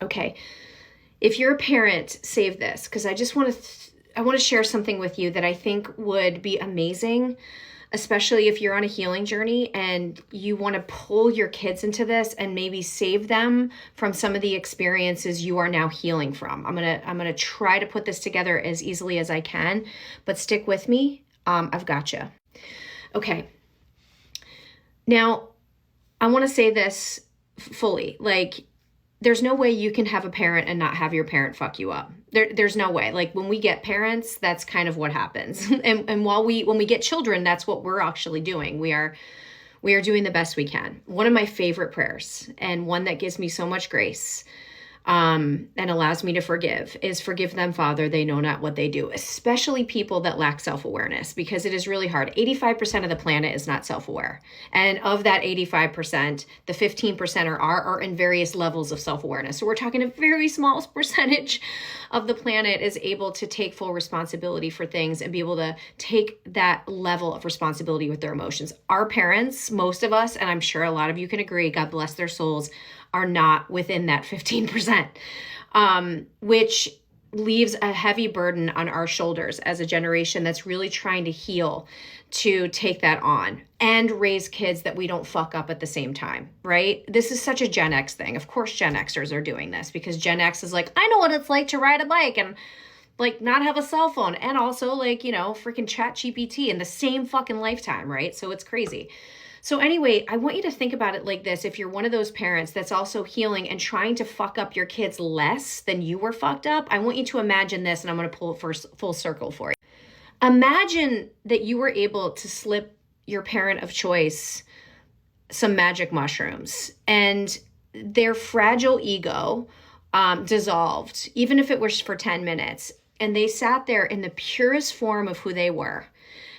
Okay. If you're a parent, save this, because I just want to I want to share something with you that I think would be amazing, especially if you're on a healing journey and you want to pull your kids into this and maybe save them from some of the experiences you are now healing from. I'm going to try to put this together as easily as I can, but stick with me. I've got you. Okay. Now, I want to say this fully. Like, there's no way you can have a parent and not have your parent fuck you up. There's no way. Like, when we get parents, that's kind of what happens. And when we get children, that's what we're actually doing. We are doing the best we can. One of my favorite prayers, and one that gives me so much grace, and allows me to forgive them, Father, they know not what they do, especially people that lack self-awareness, because it is really hard. 85% of the planet is not self-aware. And of that 85%, the 15% are in various levels of self-awareness. So we're talking a very small percentage of the planet is able to take full responsibility for things and be able to take that level of responsibility with their emotions. Our parents, most of us, and I'm sure a lot of you can agree, God bless their souls, are not within that 15%, which leaves a heavy burden on our shoulders as a generation that's really trying to heal, to take that on and raise kids that we don't fuck up at the same time, right? This is such a Gen X thing. Of course, Gen Xers are doing this because Gen X is like, I know what it's like to ride a bike and like not have a cell phone, and also like, freaking Chat GPT in the same fucking lifetime, right? So it's crazy. So anyway, I want you to think about it like this. If you're one of those parents that's also healing and trying to fuck up your kids less than you were fucked up, I want you to imagine this, and I'm going to pull it full circle for you. Imagine that you were able to slip your parent of choice some magic mushrooms and their fragile ego dissolved, even if it was for 10 minutes. And they sat there in the purest form of who they were.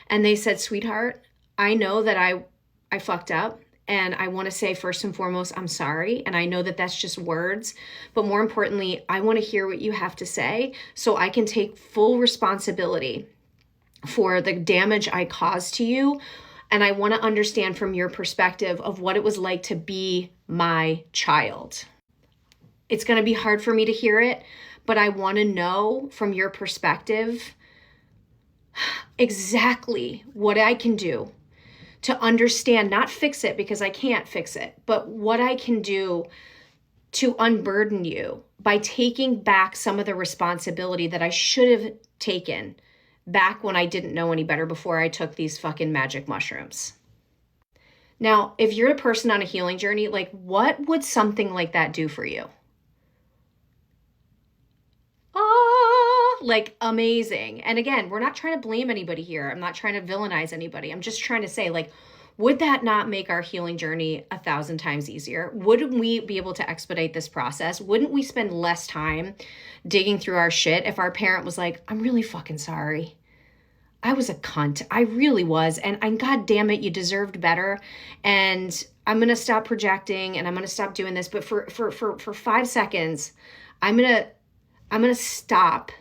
And they said, sweetheart, I know that I fucked up, and I want to say first and foremost, I'm sorry. And I know that that's just words, but more importantly, I want to hear what you have to say so I can take full responsibility for the damage I caused to you. And I want to understand from your perspective of what it was like to be my child. It's going to be hard for me to hear it, but I want to know from your perspective exactly what I can do to understand, not fix it because I can't fix it, but what I can do to unburden you by taking back some of the responsibility that I should have taken back when I didn't know any better, before I took these fucking magic mushrooms. Now, if you're a person on a healing journey, like, what would something like that do for you? Like, amazing. And again, we're not trying to blame anybody here. I'm not trying to villainize anybody. I'm just trying to say, like, would that not make our healing journey 1,000 times easier? Wouldn't we be able to expedite this process? Wouldn't we spend less time digging through our shit if our parent was like, I'm really fucking sorry. I was a cunt. I really was. And God damn it, you deserved better. And I'm going to stop projecting and I'm going to stop doing this. But for 5 seconds, I'm going to stop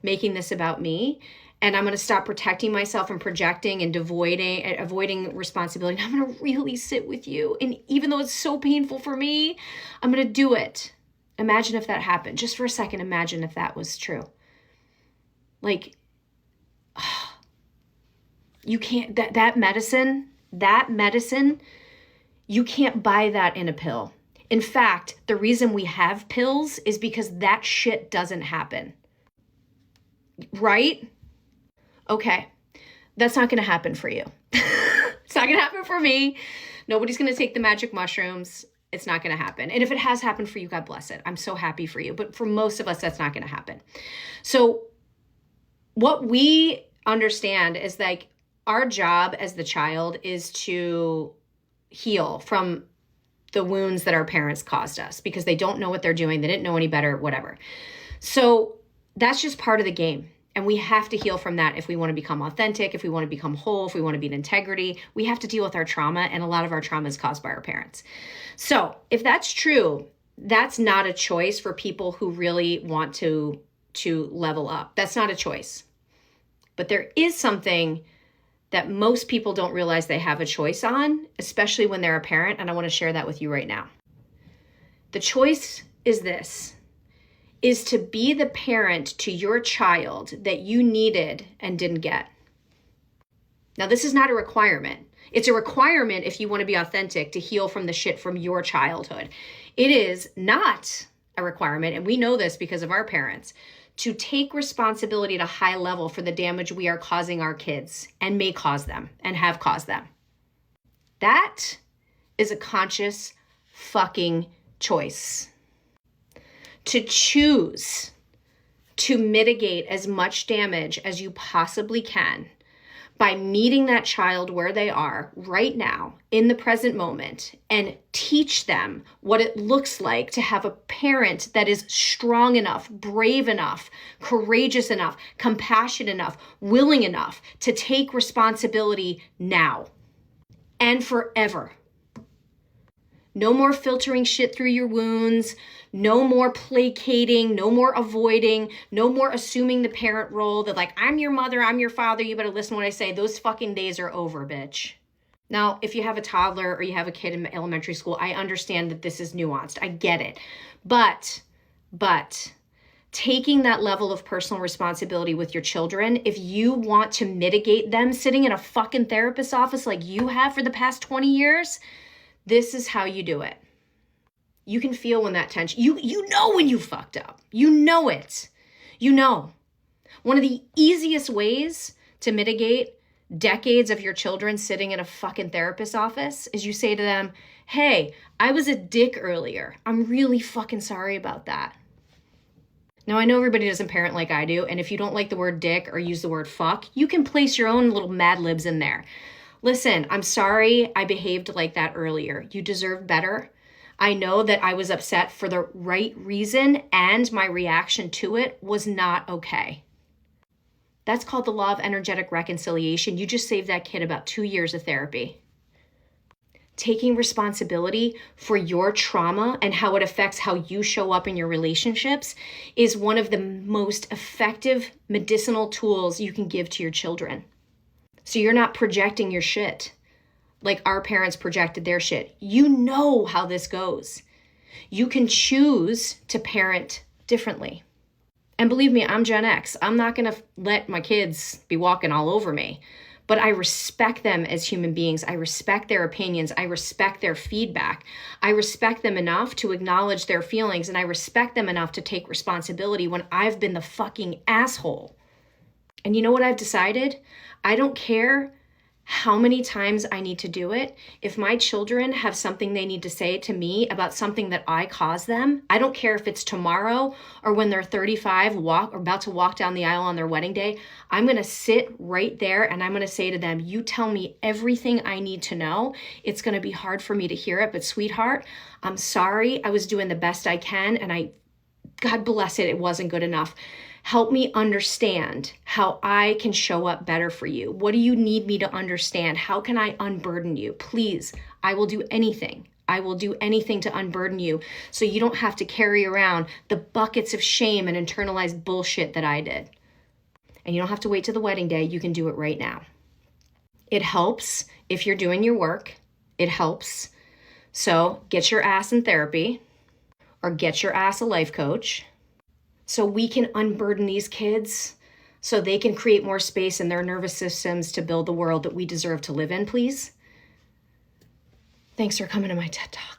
making this about me, and I'm going to stop protecting myself and projecting and avoiding responsibility. I'm going to really sit with you. And even though it's so painful for me, I'm going to do it. Imagine if that happened. Just for a second, imagine if that was true. Like, you can't, that medicine, you can't buy that in a pill. In fact, the reason we have pills is because that shit doesn't happen. Right? Okay. That's not going to happen for you. It's not going to happen for me. Nobody's going to take the magic mushrooms. It's not going to happen. And if it has happened for you, God bless it. I'm so happy for you. But for most of us, that's not going to happen. So what we understand is, like, our job as the child is to heal from the wounds that our parents caused us because they don't know what they're doing. They didn't know any better, whatever. So that's just part of the game. And we have to heal from that if we want to become authentic, if we want to become whole, if we want to be in integrity. We have to deal with our trauma, and a lot of our trauma is caused by our parents. So if that's true, that's not a choice for people who really want to level up. That's not a choice. But there is something that most people don't realize they have a choice on, especially when they're a parent, and I want to share that with you right now. The choice is this, is to be the parent to your child that you needed and didn't get. Now, this is not a requirement. It's a requirement if you want to be authentic, to heal from the shit from your childhood. It is not a requirement, and we know this because of our parents, to take responsibility at a high level for the damage we are causing our kids and may cause them and have caused them. That is a conscious fucking choice. To choose to mitigate as much damage as you possibly can by meeting that child where they are right now in the present moment and teach them what it looks like to have a parent that is strong enough, brave enough, courageous enough, compassionate enough, willing enough to take responsibility now and forever. No more filtering shit through your wounds. No more placating. No more avoiding. No more assuming the parent role that like, I'm your mother, I'm your father, you better listen to what I say. Those fucking days are over, bitch. Now, if you have a toddler or you have a kid in elementary school, I understand that this is nuanced. I get it. But taking that level of personal responsibility with your children, if you want to mitigate them sitting in a fucking therapist's office like you have for the past 20 years, this is how you do it. You can feel when that tension, you know when you fucked up. You know it. You know. One of the easiest ways to mitigate decades of your children sitting in a fucking therapist's office is you say to them, hey, I was a dick earlier. I'm really fucking sorry about that. Now, I know everybody doesn't parent like I do, and if you don't like the word dick or use the word fuck, you can place your own little Mad Libs in there. Listen, I'm sorry I behaved like that earlier. You deserve better. I know that I was upset for the right reason, and my reaction to it was not okay. That's called the law of energetic reconciliation. You just saved that kid about 2 years of therapy. Taking responsibility for your trauma and how it affects how you show up in your relationships is one of the most effective medicinal tools you can give to your children. So you're not projecting your shit like our parents projected their shit. You know how this goes. You can choose to parent differently. And believe me, I'm Gen X. I'm not going to let my kids be walking all over me. But I respect them as human beings. I respect their opinions. I respect their feedback. I respect them enough to acknowledge their feelings. And I respect them enough to take responsibility when I've been the fucking asshole. And you know what I've decided? I don't care how many times I need to do it. If my children have something they need to say to me about something that I caused them, I don't care if it's tomorrow or when they're 35, about to walk down the aisle on their wedding day. I'm going to sit right there and I'm going to say to them, you tell me everything I need to know. It's going to be hard for me to hear it, but sweetheart, I'm sorry. I was doing the best I can, and God bless it, it wasn't good enough. Help me understand how I can show up better for you. What do you need me to understand? How can I unburden you? Please, I will do anything. I will do anything to unburden you so you don't have to carry around the buckets of shame and internalized bullshit that I did. And you don't have to wait till the wedding day. You can do it right now. It helps if you're doing your work. It helps. So get your ass in therapy or get your ass a life coach, so we can unburden these kids so they can create more space in their nervous systems to build the world that we deserve to live in, please. Thanks for coming to my TED Talk.